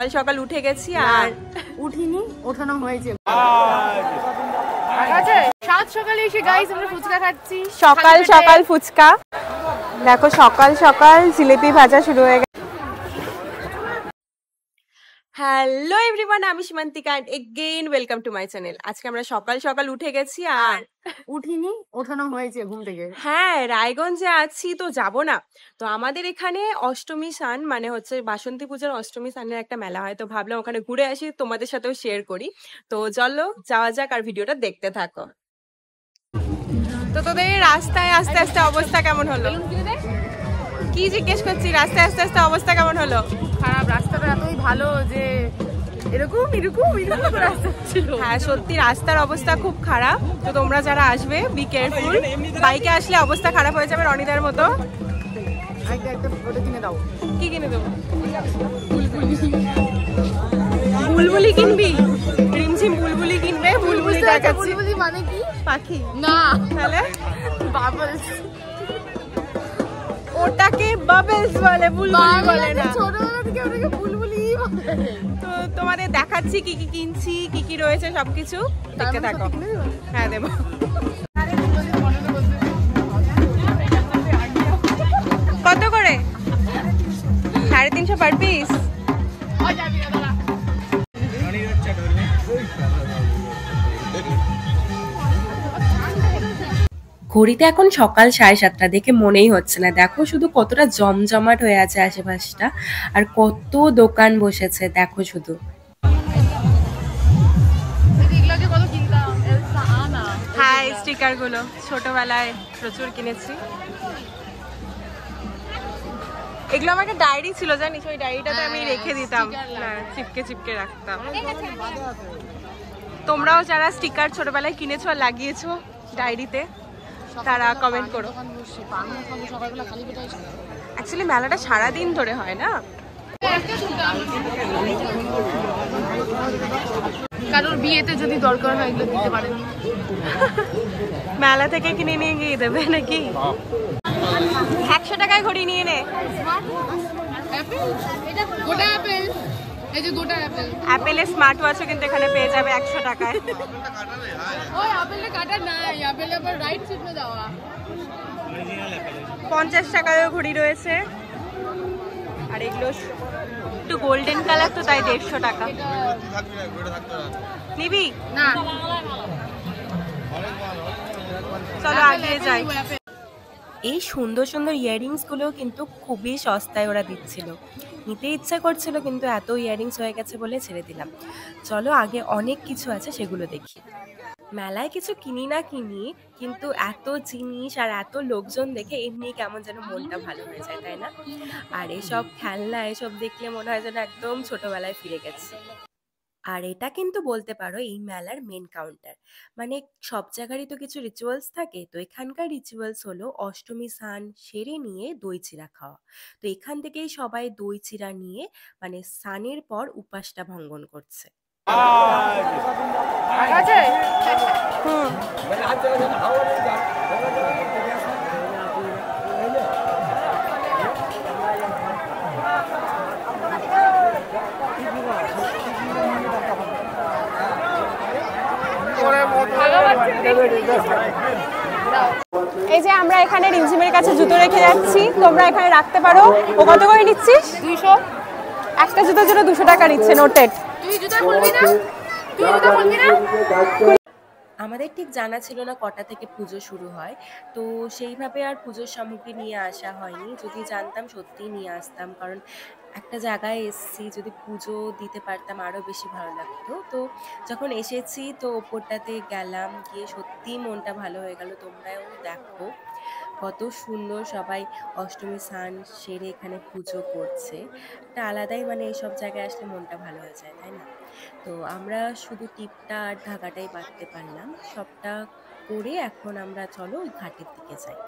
সকাল সকাল উঠে গেছি আর উঠিনি, ওঠানো হয়েছে। সাত সকালে এসে গাইস আমরা ফুচকা খাচ্ছি। সকাল সকাল ফুচকা, দেখো সকাল সকাল জিলিপি ভাজা শুরু হয়ে গেছে। হ্যালো এভরিওয়ান, আমি Simantika and again welcome to my channel. আজকে আমরা সকাল সকাল উঠে গেছি আর উঠিনি, ওঠানো হয়েছে ঘুম থেকে। হ্যাঁ, রায়গঞ্জে আছি তো যাব না। তো আমাদের এখানে অষ্টমী স্নান মানে হচ্ছে বাসন্তী পূজার অষ্টমী স্নানের একটা মেলা হয়, তো ভাবলাম ওখানে ঘুরে আসি, তোমাদের সাথেও শেয়ার করি। তো চলো যাওয়া যাক আর ভিডিওটা দেখতে থাকো। তো তোদের রাস্তায় আস্তে আস্তে অবস্থা কেমন হলো? কি জিজ্ঞেস করছি, রাস্তায় আস্তে আস্তে অবস্থা কেমন হলো? খারাপ, রাস্তাটা এতই ভালো যে এরকম রাস্তা ছিল। হ্যাঁ সত্যি রাস্তার অবস্থা খুব খারাপ, তো তোমরা যারা আসবে বি কেয়ারফুল। বাইকে আসলে অবস্থা খারাপ হয়ে যাবে রনিদার মতো। কি কিনে দেবো? বুলবুলি কিনবি? রিমঝিম বুলবুলি কিনবে। বুলবুলি দেখাচ্ছি। বুলবুলি মানে কি? পাখি না, তাহলে বাবলস। ওটাকে বাবলস বলে, বুলবুলি বলে না। ছোটবেলা থেকে ওটাকে বুলবুলি বলে। তো তোমাদের দেখাচ্ছি কি কি কিনছি, কি কি রয়েছে সবকিছু দেখতে থাকো। হ্যাঁ দেবো। কত করে? 350 পার পিস। ঘড়িতে এখন সকাল 7:30, দেখে মনেই হচ্ছে না। দেখো শুধু কতটা জমজমাট হয়ে আছে আশেপাশটা, আর কত দোকান বসেছে দেখো শুধু। হ্যাঁ স্টিকার গুলো ছোটবেলায় প্রচুর কিনেছি। এগুলো আমার একটা ডায়েরি ছিল জানিস, ওই ডায়েরিটাতে আমি রেখে দিতাম, চিপকে চিপকে রাখতাম। তোমরাও যারা স্টিকার ছোটবেলায় কিনেছো আর লাগিয়েছো ডায়েরিতে তারা কমেন্ট করো। অ্যাকচুয়ালি মেলাটা সারাদিন ধরে হয় না, কারোর বিয়েতে যদি দরকার হয় এগুলো দিতে পারেন। মেলা থেকে কিনে নিয়ে গিয়ে দেবে নাকি? 100 টাকায় ঘড়ি নিয়ে নে। গোটা অ্যাপেল, এই যে গোটা অ্যাপেল। অ্যাপেলের স্মার্ট ওয়াচও কিন্তু এখানে পেয়ে যাবে 100 টাকায়। ওই অ্যাপেলটা কাটা নাই, অ্যাপেল আবার রাইট চিপে দেওয়া। 50 টাকায়ও ঘড়ি রয়েছে, আর এগুলো একটু গোল্ডেন কালার তো তাই 150 টাকা। নিবি না? চলো আগিয়ে যাই। এই সুন্দর সুন্দর ইয়াররিংস গুলো কিন্তু খুবই সস্তায় ওরা দিচ্ছিল, নিতে ইচ্ছা করছিল কিন্তু এত ইয়াররিংস হয়ে গেছে বলে ছেড়ে দিলাম। চলো আগে অনেক কিছু আছে সেগুলো দেখি। মেলায় কিছু কিনি না কিনি, কিন্তু এত জিনিস আর এত লোকজন দেখে এমনি কেমন যেন মনটা ভালো হয়ে যায়, তাই না? আর এসব খেলনা এসব দেখলে মনে হয় যেন একদম ছোটবেলায় ফিরে গেছে। আর এটা কিন্তু বলতে পারো এই মেলার মেন কাউন্টার। মানে সব জায়গারই তো কিছু রিচুয়ালস থাকে, তো এখানকার রিচুয়ালস হলো অষ্টমী স্নান সেরে নিয়ে দই চিড়া খাওয়া। তো এখান থেকেই সবাই দই চিড়া নিয়ে মানে স্নানের পর উপাসটা ভঙ্গন করছে। এই যে আমরা এখানে রিমঝিমের কাছে জুতো রেখে যাচ্ছি, তোমরা এখানে রাখতে পারো। ও কত করে নিচ্ছিস? 200। একটা জুতোর জন্য 200 টাকা নিচ্ছে, নোটেড। তুই জুতো খুলবি না? তুই জুতো খুলবি না? আমাদের ঠিক জানা ছিল না কটা থেকে পুজো শুরু হয়, তো সেইভাবে আর পুজোর সামগ্রী নিয়ে আসা হয়নি। যদি জানতাম সত্যিই নিয়ে আসতাম, কারণ একটা জায়গায় এসেছি, যদি পুজো দিতে পারতাম আরও বেশি ভালো লাগতো। তো যখন এসেছি তো ওপরটাতে গেলাম, গিয়ে সত্যিই মনটা ভালো হয়ে গেল। তোমরাও দেখো কত সুন্দর সবাই অষ্টমী স্নান সেরে এখানে পুজো করছে। একটা আলাদাই মানে এইসব জায়গায় আসলে মনটা ভালো হয়ে যায়, তাই না? তো আমরা শুধু টিপটা আর ধাগাটাই বাঁধতে পারলাম, সবটা করে এখন আমরা চলো ওই ঘাটের দিকে যাই।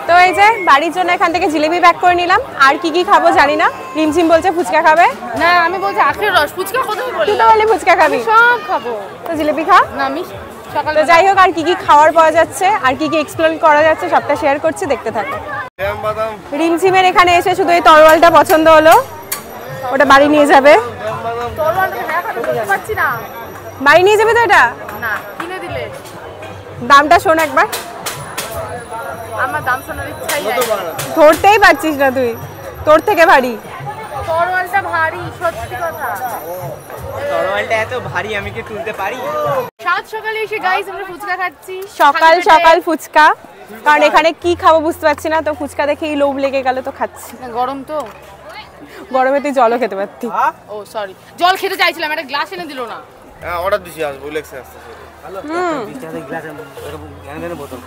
তো এই যে যে বাড়ির জন্য এখান থেকে জিলিপি প্যাক করে নিলাম। আর কি কি খাবো জানি না। রিমঝিম বলছে ফুচকা খাবে। না আমি বলছি আখের রস। ফুচকা কোথায় বলি? তুই তো বললি ফুচকা খাবি। সব খাবো। তো জিলিপি খা। না আমি সকালে। তো যাই হোক, আর কি কি খাওয়ার পাওয়া যাচ্ছে আর কি কি এক্সপ্লোর করা যাচ্ছে সবটা শেয়ার করছি, দেখতে থাকো। রিমঝিমের এখানে এসে শুধু এই তরোয়ালটা পছন্দ হলো, ওটা বাড়ি নিয়ে যাবে। বাড়ি নিয়ে যাবে তো এটা? না কিনে দিলে। দামটা শোন একবার। আমার দাম শোনার ইচ্ছাই নাই। ধরতেই পারছিস না তুই, তোর থেকে ভারী। তরোয়ালটা ভারী, সত্যি কথা। তরোয়ালটা এত ভারী আমি কি তুলতে পারি? সাত সকালে এসে গাইস আমরা ফুচকা খাচ্ছি। সকাল সকাল ফুচকা, কারণ এখানে কি খাবো বুঝতে পারছি না, তো ফুচকা দেখেই লোভ লেগে গেল, তো খাচ্ছি। গরম তো, গরমে তুই জলও খেতে পারতি। ও সরি, জল খেতে চাইছিলাম, একটা গ্লাস এনে দিল না। হ্যাঁ অর্ডার দিছি, আসবো লেক্সে আসছে। ভালো 20 টাকা গ্লাস এরকম এনে বোতল।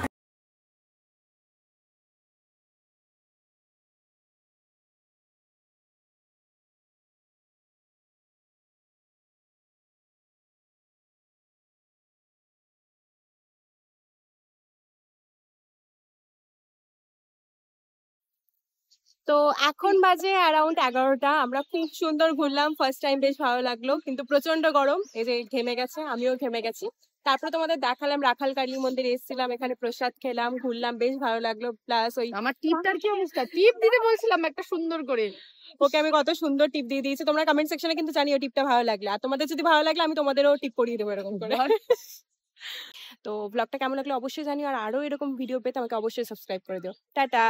তো এখন বাজে অ্যারাউন্ড 11টা। আমরা খুব সুন্দর ঘুরলাম, ফার্স্ট টাইম, বেশ ভালো লাগলো, কিন্তু প্রচন্ড গরম, এই যে ঘেমে গেছে, আমিও ঘেমে গেছি। তারপরে তোমাদের দেখালাম রাখাল কালী মন্দিরে এসেছিলাম, এখানে প্রসাদ খেলাম, ঘুরলাম, বেশ ভালো লাগলো। প্লাস ওই আমার টিপটার কি অবস্থা? টিপ দিতে বলছিলাম একটা সুন্দর করে, ওকে আমি কত সুন্দর টিপ দিয়ে দিয়েছি। তোমরা কমেন্ট সেকশনে কিন্তু জানিও টিপটা ভালো লাগলে, আর তোমাদের যদি ভালো লাগলে আমি তোমাদেরও টিপ করিয়ে দেবো এরকম করে। তো ব্লগটা কেমন লাগলো অবশ্যই জানিও, আর আরো এরকম ভিডিও পেতে আমাকে অবশ্যই সাবস্ক্রাইব করে দিও। টাটা।